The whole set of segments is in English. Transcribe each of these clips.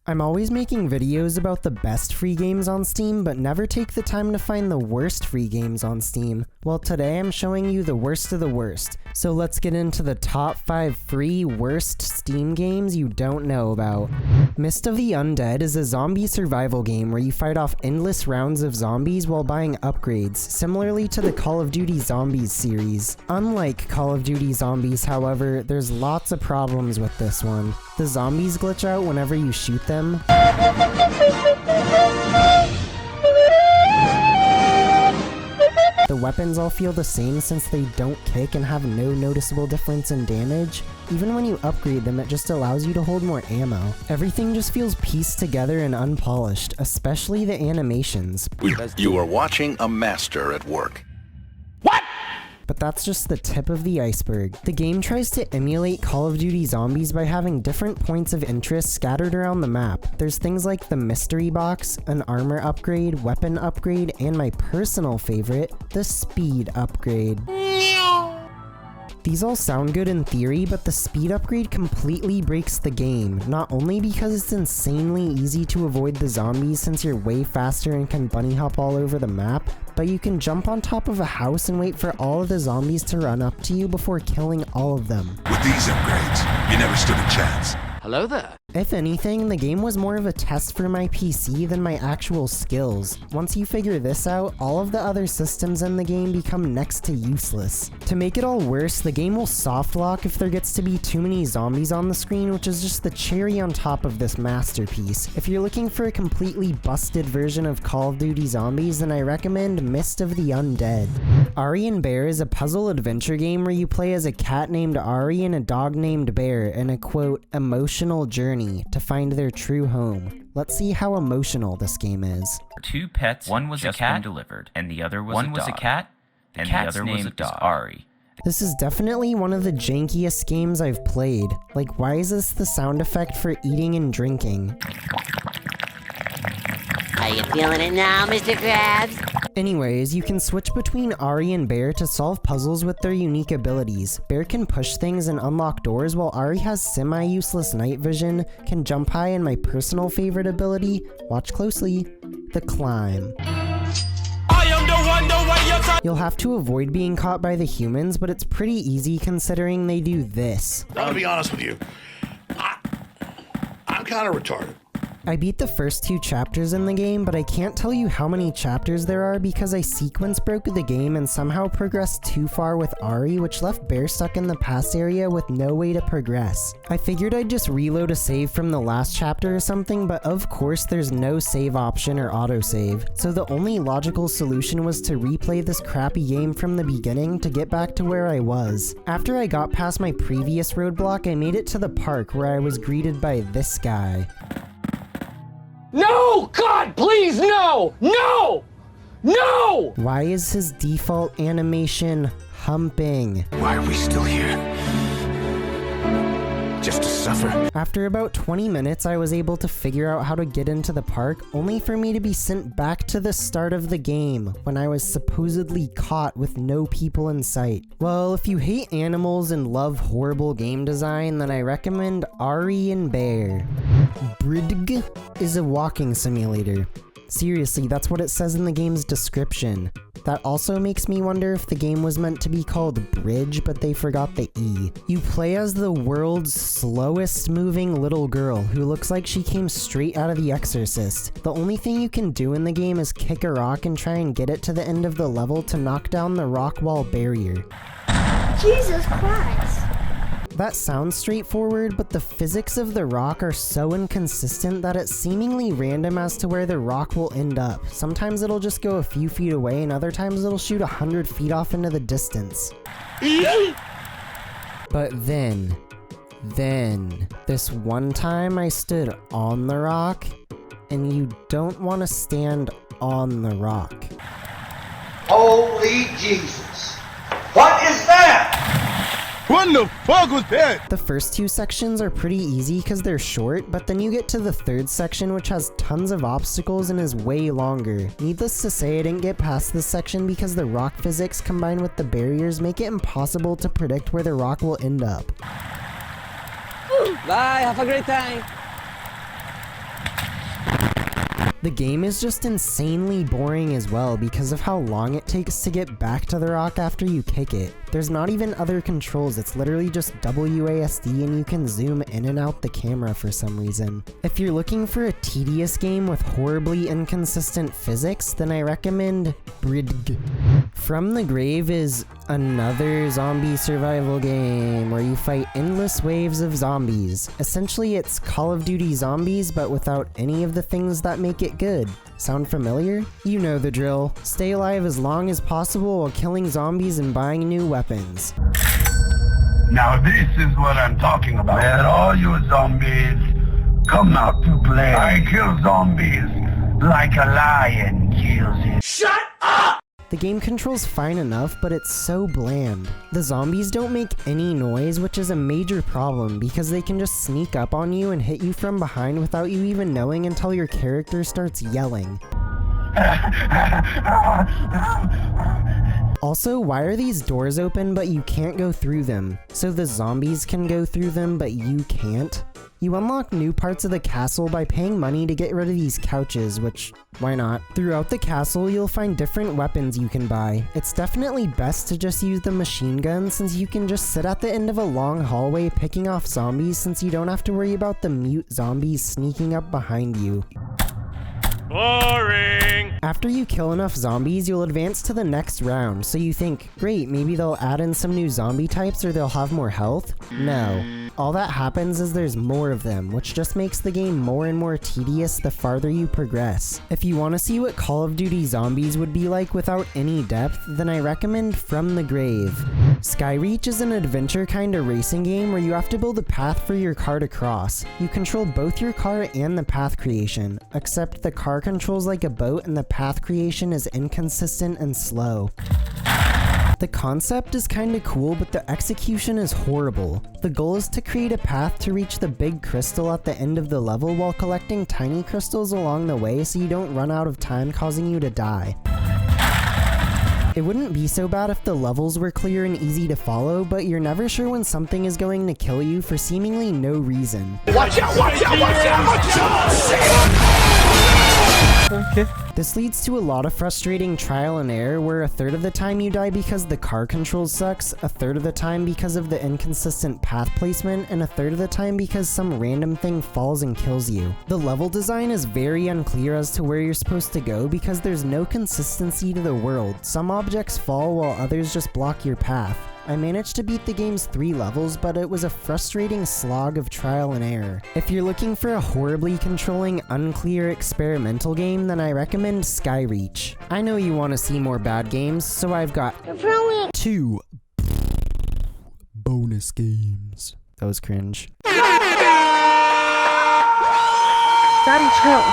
I'm always making videos about the best free games on Steam, but never take the time to find the worst free games on Steam. Well, today I'm showing you the worst of the worst. So let's get into the top 5 free worst Steam games you don't know about. Mist of the Undead is a zombie survival game where you fight off endless rounds of zombies while buying upgrades, similarly to the Call of Duty Zombies series. Unlike Call of Duty Zombies, however, there's lots of problems with this one. The zombies glitch out whenever you shoot them. The weapons all feel the same since they don't kick and have no noticeable difference in damage. Even when you upgrade them, it just allows you to hold more ammo. Everything just feels pieced together and unpolished, especially the animations. You are watching a master at work. But that's just the tip of the iceberg. The game tries to emulate Call of Duty Zombies by having different points of interest scattered around the map. There's things like the mystery box, an armor upgrade, weapon upgrade, and my personal favorite, the speed upgrade. These all sound good in theory, but the speed upgrade completely breaks the game, not only because it's insanely easy to avoid the zombies since you're way faster and can bunny hop all over the map, but you can jump on top of a house and wait for all of the zombies to run up to you before killing all of them. With these upgrades, you never stood a chance. Hello there. If anything, the game was more of a test for my PC than my actual skills. Once you figure this out, all of the other systems in the game become next to useless. To make it all worse, the game will soft lock if there gets to be too many zombies on the screen, which is just the cherry on top of this masterpiece. If you're looking for a completely busted version of Call of Duty Zombies, then I recommend Mist of the Undead. Ari and Bear is a puzzle adventure game where you play as a cat named Ari and a dog named Bear in a quote, emotional journey to find their true home. Let's see how emotional this game is. Two pets, one was a cat delivered, and the other was a dog. One was a cat, and the other was a dog. Ari. This is definitely one of the jankiest games I've played. Like, why is this the sound effect for eating and drinking? Are you feeling it now, Mr. Krabs? Anyways, you can switch between Ari and Bear to solve puzzles with their unique abilities. Bear can push things and unlock doors, while Ari has semi-useless night vision, can jump high, and my personal favorite ability, watch closely, the climb. You'll have to avoid being caught by the humans, but it's pretty easy considering they do this. I'm gonna be honest with you. I'm kind of retarded. I beat the first 2 chapters in the game, but I can't tell you how many chapters there are because I sequence broke the game and somehow progressed too far with Ari, which left Bear stuck in the past area with no way to progress. I figured I'd just reload a save from the last chapter or something, but of course there's no save option or autosave, so the only logical solution was to replay this crappy game from the beginning to get back to where I was. After I got past my previous roadblock, I made it to the park where I was greeted by this guy. No! God, please, no! No! No! Why is his default animation humping? Why are we still here? Just to suffer? After about 20 minutes, I was able to figure out how to get into the park, only for me to be sent back to the start of the game, when I was supposedly caught with no people in sight. Well, if you hate animals and love horrible game design, then I recommend Ari and Bear. Bridg is a walking simulator. Seriously, that's what it says in the game's description. That also makes me wonder if the game was meant to be called Bridge, but they forgot the E. You play as the world's slowest moving little girl who looks like she came straight out of The Exorcist. The only thing you can do in the game is kick a rock and try and get it to the end of the level to knock down the rock wall barrier. Jesus Christ. That sounds straightforward, but the physics of the rock are so inconsistent that it's seemingly random as to where the rock will end up. Sometimes it'll just go a few feet away, and other times it'll shoot 100 feet off into the distance. But then, this one time I stood on the rock, and you don't want to stand on the rock. Holy Jesus! What is that? What the fuck was that? The first 2 sections are pretty easy because they're short, but then you get to the 3rd section, which has tons of obstacles and is way longer. Needless to say, I didn't get past this section because the rock physics combined with the barriers make it impossible to predict where the rock will end up. Bye, have a great time. The game is just insanely boring as well because of how long it takes to get back to the rock after you kick it. There's not even other controls, it's literally just WASD and you can zoom in and out the camera for some reason. If you're looking for a tedious game with horribly inconsistent physics, then I recommend Bridg. From the Grave is another zombie survival game where you fight endless waves of zombies. Essentially, it's Call of Duty Zombies, but without any of the things that make it good. Sound familiar? You know the drill. Stay alive as long as possible while killing zombies and buying new weapons. Now this is what I'm talking about. Where all you zombies come out to play. I kill zombies like a lion kills it. Shut up! The game controls fine enough, but it's so bland. The zombies don't make any noise, which is a major problem because they can just sneak up on you and hit you from behind without you even knowing until your character starts yelling. Also, why are these doors open but you can't go through them? So the zombies can go through them but you can't? You unlock new parts of the castle by paying money to get rid of these couches, which, why not? Throughout the castle, you'll find different weapons you can buy. It's definitely best to just use the machine gun since you can just sit at the end of a long hallway picking off zombies since you don't have to worry about the mute zombies sneaking up behind you. Boring! After you kill enough zombies, you'll advance to the next round, so you think, great, maybe they'll add in some new zombie types or they'll have more health? No. All that happens is there's more of them, which just makes the game more and more tedious the farther you progress. If you want to see what Call of Duty Zombies would be like without any depth, then I recommend From the Grave. Skyreach is an adventure kind of racing game where you have to build a path for your car to cross. You control both your car and the path creation, except the car controls like a boat and the path creation is inconsistent and slow. The concept is kinda cool, but the execution is horrible. The goal is to create a path to reach the big crystal at the end of the level while collecting tiny crystals along the way so you don't run out of time causing you to die. It wouldn't be so bad if the levels were clear and easy to follow, but you're never sure when something is going to kill you for seemingly no reason. Watch out, watch out, watch out, watch out! Okay. This leads to a lot of frustrating trial and error where a third of the time you die because the car controls sucks, a third of the time because of the inconsistent path placement, and a third of the time because some random thing falls and kills you. The level design is very unclear as to where you're supposed to go because there's no consistency to the world. Some objects fall while others just block your path. I managed to beat the game's 3 levels, but it was a frustrating slog of trial and error. If you're looking for a horribly controlling, unclear experimental game, then I recommend Skyreach. I know you want to see more bad games, so I've got 2 bonus games. That was cringe. Daddy, chill.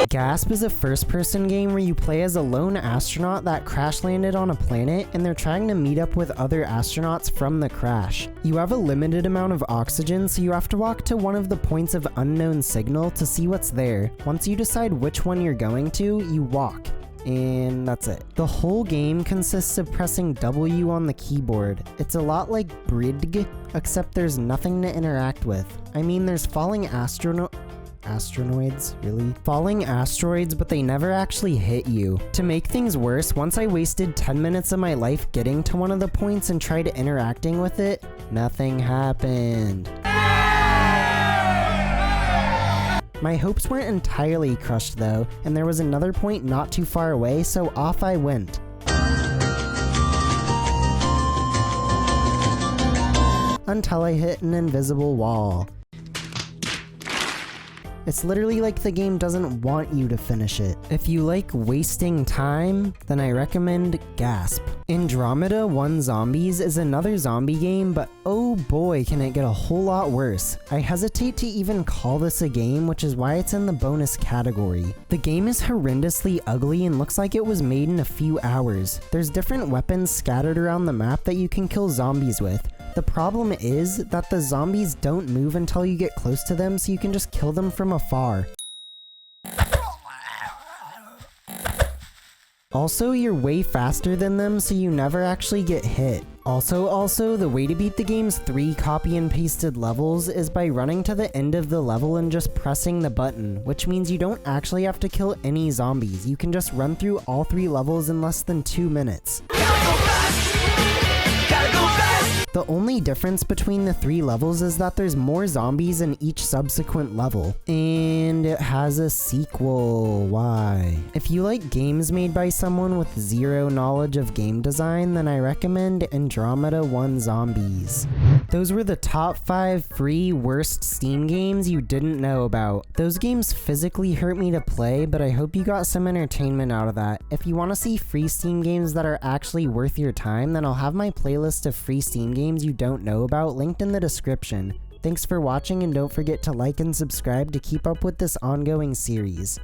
Gasp is a first-person game where you play as a lone astronaut that crash-landed on a planet and they're trying to meet up with other astronauts from the crash. You have a limited amount of oxygen, so you have to walk to one of the points of unknown signal to see what's there. Once you decide which one you're going to, you walk. And that's it. The whole game consists of pressing W on the keyboard. It's a lot like Bridg, except there's nothing to interact with. I mean, there's falling asteroids, really? Falling asteroids, but they never actually hit you. To make things worse, once I wasted 10 minutes of my life getting to one of the points and tried interacting with it, nothing happened. My hopes weren't entirely crushed though, and there was another point not too far away, so off I went. Until I hit an invisible wall. It's literally like the game doesn't want you to finish it. If you like wasting time, then I recommend Gasp. Andromeda 1 Zombies is another zombie game, but oh boy can it get a whole lot worse. I hesitate to even call this a game, which is why it's in the bonus category. The game is horrendously ugly and looks like it was made in a few hours. There's different weapons scattered around the map that you can kill zombies with. The problem is that the zombies don't move until you get close to them, so you can just kill them from afar. Also, you're way faster than them, so you never actually get hit. Also, the way to beat the game's 3 copy and pasted levels is by running to the end of the level and just pressing the button, which means you don't actually have to kill any zombies. You can just run through all 3 levels in less than 2 minutes. The only difference between the 3 levels is that there's more zombies in each subsequent level. And it has a sequel. Why? If you like games made by someone with 0 knowledge of game design, then I recommend Andromeda 1 Zombies. Those were the top 5 free worst Steam games you didn't know about. Those games physically hurt me to play, but I hope you got some entertainment out of that. If you want to see free Steam games that are actually worth your time, then I'll have my playlist of free Steam games you don't know about linked in the description. Thanks for watching, and don't forget to like and subscribe to keep up with this ongoing series.